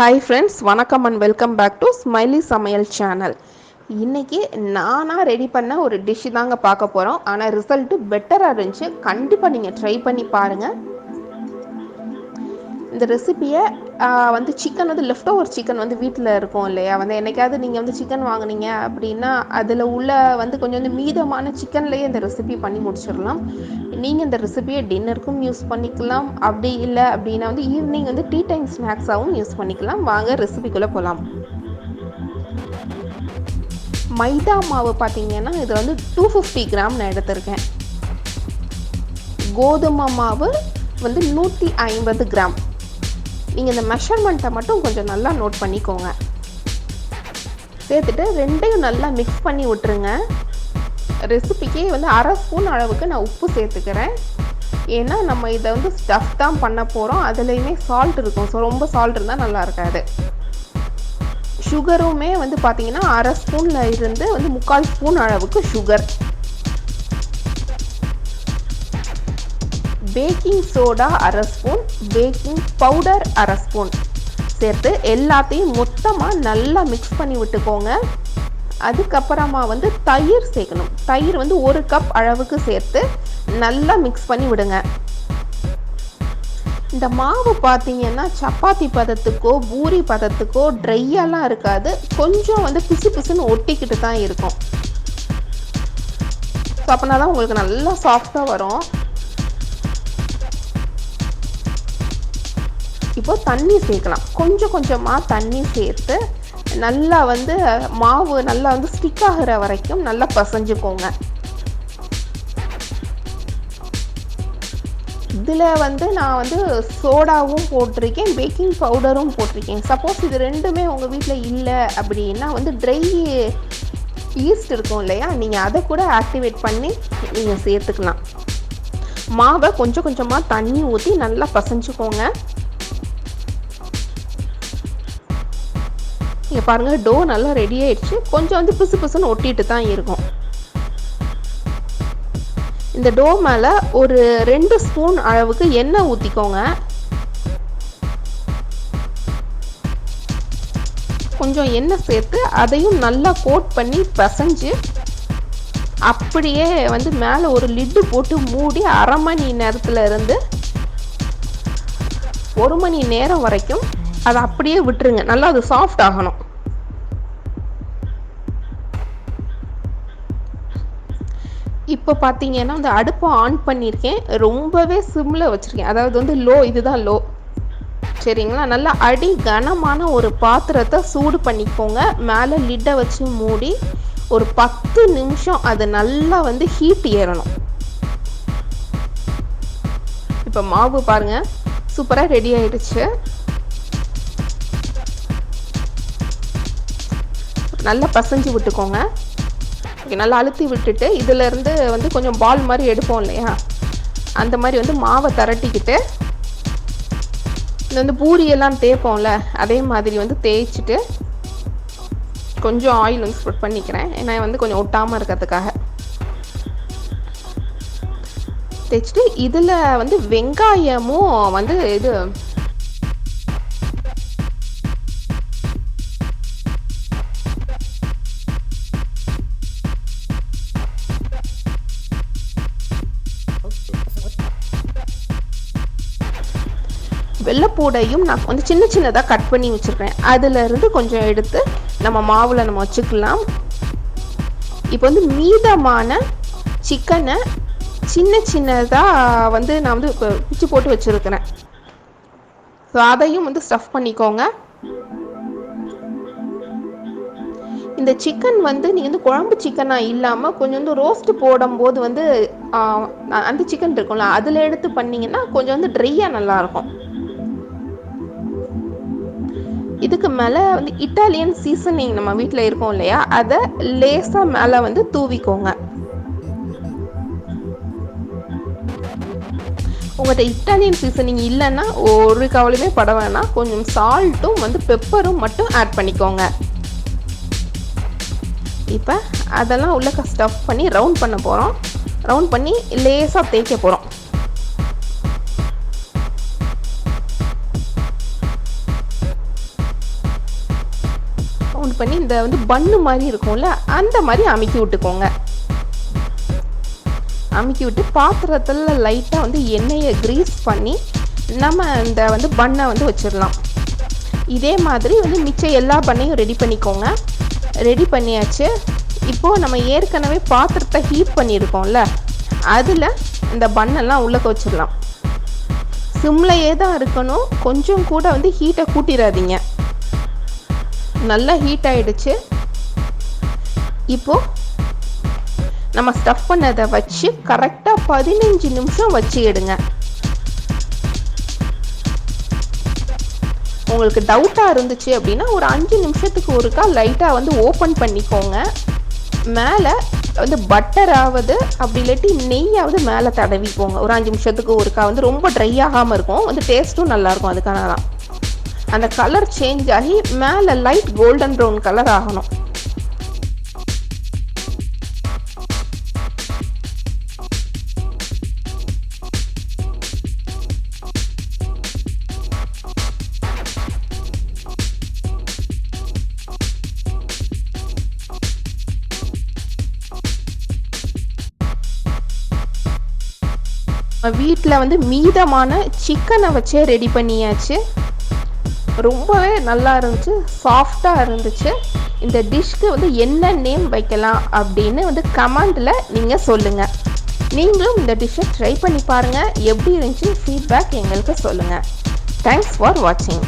Hi friends, வணக்கம் and welcome back to SmileySamayal channel. இன்னைக்கு நானா ரெடி பண்ண ஒரு டிஷ் தாங்க பார்க்க போறோம். ஆனா ரிசல்ட் பெட்டரா இருந்துச்சு. கண்டிப்பா நீங்க ட்ரை பண்ணி பாருங்க. இந்த ரெசிபியை சிக்கன் லெஃப்ட் ஓவர் சிக்கன் வீட்டில் இருக்கும் இல்லையா, என்னைக்காவது நீங்கள் சிக்கன் வாங்குனீங்க அப்படின்னா அதில் உள்ள கொஞ்சம் மீதமான சிக்கன்லேயே இந்த ரெசிபி பண்ணி முடிச்சிடலாம். நீங்கள் இந்த ரெசிபியை டின்னருக்கும் யூஸ் பண்ணிக்கலாம், அப்படி இல்லை அப்படின்னா ஈவினிங் டீ டைம் ஸ்நாக்ஸாகவும் யூஸ் பண்ணிக்கலாம். வாங்க ரெசிபிக்குள்ளே போகலாம். மைதா மாவு பார்த்தீங்கன்னா இது 250 கிராம் நான் எடுத்திருக்கேன். கோதுமை மாவு 150 கிராம். நீங்கள் இந்த மெஷர்மெண்ட்டை மட்டும் கொஞ்சம் நல்லா நோட் பண்ணிக்கோங்க. சேர்த்துட்டு ரெண்டையும் நல்லா மிக்ஸ் பண்ணி விட்டுருங்க. ரெசிபிக்கே அரை ஸ்பூன் அளவுக்கு நான் உப்பு சேர்த்துக்கிறேன். ஏன்னா நம்ம இதை ஸ்டஃப் தான் பண்ண போகிறோம், அதுலேயுமே சால்ட் இருக்கும். ஸோ ரொம்ப சால்ட் இருந்தால் நல்லா இருக்காது. சுகருமே பார்த்தீங்கன்னா அரை ஸ்பூனில் இருந்து 3/4 ஸ்பூன் அளவுக்கு சுகர். பேக்கிங் சோடா அரை ஸ்பூன், பேக்கிங் பவுடர் அரை ஸ்பூன் சேர்த்து எல்லாத்தையும் மொத்தமாக நல்லா மிக்ஸ் பண்ணி விட்டுக்கோங்க. அதுக்கப்புறமா தயிர் சேர்க்கணும். தயிர் 1 கப் அளவுக்கு சேர்த்து நல்லா மிக்ஸ் பண்ணி விடுங்க. இந்த மாவு பார்த்தீங்கன்னா சப்பாத்தி பதத்துக்கோ பூரி பதத்துக்கோ ட்ரையெல்லாம் இருக்காது. கொஞ்சம் பிசு பிசுன்னு ஒட்டிக்கிட்டு தான் இருக்கும். ஸோ அப்படின்னா தான் உங்களுக்கு நல்லா சாஃப்டாக வரும். இப்போ தண்ணி சேர்க்கலாம். கொஞ்சம் கொஞ்சமாக தண்ணி சேர்த்து நல்லா மாவு நல்லா ஸ்டிக் ஆகிற வரைக்கும் நல்லா பசைஞ்சுக்கோங்க. இதில் நான் சோடாவும் போட்டிருக்கேன், பேக்கிங் பவுடரும் போட்டிருக்கேன். சப்போஸ் இது ரெண்டுமே உங்கள் வீட்டில் இல்லை அப்படின்னா ட்ரை ஈஸ்ட் இருக்கும் இல்லையா, நீங்கள் அதை கூட ஆக்டிவேட் பண்ணி நீங்கள் சேர்த்துக்கலாம். மாவை கொஞ்சம் கொஞ்சமாக தண்ணி ஊற்றி நல்லா பசைஞ்சுக்கோங்க. இங்கே பாருங்கள், டோ நல்லா ரெடி ஆயிடுச்சு. கொஞ்சம் பிசு பிசுன்னு ஒட்டிட்டு தான் இருக்கும். இந்த டோ மேலே ஒரு 2 ஸ்பூன் அளவுக்கு எண்ணெய் ஊற்றிக்கோங்க. கொஞ்சம் எண்ணெய் சேர்த்து அதையும் நல்லா கோட் பண்ணி பசைஞ்சு அப்படியே மேலே ஒரு லிட்டு போட்டு மூடி அரை மணி நேரத்தில் இருந்து 1 மணி நேரம் வரைக்கும் அதை அப்படியே விட்டுருங்க. நல்லா அது சாஃப்ட் ஆகணும். இப்போ பார்த்தீங்கன்னா அடுப்பை ஆன் பண்ணியிருக்கேன். ரொம்பவே சிம்மில் வச்சுருக்கேன். அதாவது லோ, இதுதான் லோ. சரிங்களா? நல்லா அடி கனமான ஒரு பாத்திரத்தை சூடு பண்ணிக்கோங்க. மேலே லிட்டை வச்சு மூடி ஒரு 10 நிமிஷம் அது நல்லா ஹீட் ஏறணும். இப்போ மாவு பாருங்கள், சூப்பராக ரெடி ஆயிடுச்சு. நல்லா பசைஞ்சு விட்டுக்கோங்க. நல்லா அழுத்தி விட்டுட்டு இதிலேருந்து கொஞ்சம் பால் மாதிரி எடுப்போம் இல்லையா, அந்த மாதிரி மாவை திரட்டிக்கிட்டு இந்த பூரியெல்லாம் தேய்ப்போம்ல அதே மாதிரி தேய்ச்சிட்டு கொஞ்சம் ஆயில் ஸ்ப்ரெட் பண்ணிக்கிறேன். ஏன்னா கொஞ்சம் ஒட்டாமல் இருக்கிறதுக்காக தேய்ச்சிட்டு இதில் வெங்காயமும் இது வெள்ளைப்பூடையும் நான் சின்ன சின்னதாக கட் பண்ணி வச்சுருக்கேன். அதிலிருந்து கொஞ்சம் எடுத்து நம்ம மாவில் நம்ம வச்சுக்கலாம். இப்போ மீதமான சிக்கனை சின்ன சின்னதாக நான் பிச்சு போட்டு வச்சுருக்கிறேன். ஸோ அதையும் ஸ்டஃப் பண்ணிக்கோங்க. இந்த சிக்கன் நீங்கள் குழம்பு சிக்கனாக இல்லாமல் கொஞ்சம் ரோஸ்ட்டு போடும்போது அந்த சிக்கன் இருக்கும்ல அதில் எடுத்து பண்ணிங்கன்னா கொஞ்சம் ட்ரையாக நல்லாயிருக்கும். இதுக்கு மேலே இட்டாலியன் சீசனிங் நம்ம வீட்டில் இருக்கோம் இல்லையா, அதை லேசாக மேலே தூவிக்கோங்க. உங்கள்கிட்ட இட்டாலியன் சீசனிங் இல்லைன்னா ஒரு கவலையுமே பட வேணாம். கொஞ்சம் சால்ட்டும் பெப்பரும் மட்டும் ஆட் பண்ணிக்கோங்க. இப்போ அதெல்லாம் உள்ள ஸ்டஃப் பண்ணி ரவுண்ட் பண்ண போகிறோம். ரவுண்ட் பண்ணி லேசாக தேய்க்க போகிறோம். ஃபோல்ட் பண்ணி இந்த வந்து பன்னு மாதிரி இருக்கும்ல அந்த மாதிரி அமுக்கி விட்டுக்கோங்க. அமுக்கி விட்டு பாத்திரத்தில் லைட்டாக வந்து எண்ணெயை க்ரீஸ் பண்ணி நம்ம இந்த வந்து பன்னை வந்து வச்சிடலாம். இதே மாதிரி வந்து மிச்சம் எல்லா பண்ணையும் ரெடி பண்ணிக்கோங்க. ரெடி பண்ணியாச்சு. இப்போது நம்ம ஏற்கனவே பாத்திரத்தை ஹீட் பண்ணியிருக்கோம்ல அதில் இந்த பன்னெல்லாம் உள்ளே வச்சிடலாம். சிம்லையே தான் இருக்கணும், கொஞ்சம் கூட வந்து ஹீட்டை கூட்டிடாதீங்க. நல்லா ஹீட் ஆகிடுச்சு. இப்போது நம்ம ஸ்டஃப் பண்ணதை வச்சு கரெக்டாக 15 நிமிஷம் வச்சு எடுங்க. உங்களுக்கு டவுட்டாக இருந்துச்சு அப்படின்னா ஒரு 5 நிமிஷத்துக்கு ஒருக்கா லைட்டாக வந்து ஓப்பன் பண்ணிக்கோங்க. மேலே வந்து பட்டராவது அப்படி இல்லாட்டி நெய்யாவது மேலே தடவிக்கோங்க. ஒரு 5 நிமிஷத்துக்கு ஒருக்கா வந்து ரொம்ப ட்ரை ஆகாமல் இருக்கும், வந்து டேஸ்ட்டும் நல்லாயிருக்கும். அதுக்கான தான் அந்த கலர் சேஞ்ச் ஆகி மேலே லைட் கோல்டன் ப்ரௌன் கலர் ஆகணும். வீட்டில் வந்து மீதமான சிக்கனை வச்சே ரெடி பண்ணியாச்சு. ரொம்பவே நல்லா இருந்துச்சு, சாஃப்டாக இருந்துச்சு. இந்த டிஷ்க்கு வந்து என்ன நேம் வைக்கலாம் அப்படின்னு வந்து கமெண்டில் நீங்கள் சொல்லுங்கள். நீங்களும் இந்த டிஷ்ஷை ட்ரை பண்ணி பாருங்கள். எப்படி இருந்துச்சு ஃபீட்பேக் எங்களுக்கு சொல்லுங்கள். தேங்க்ஸ் ஃபார் வாட்சிங்.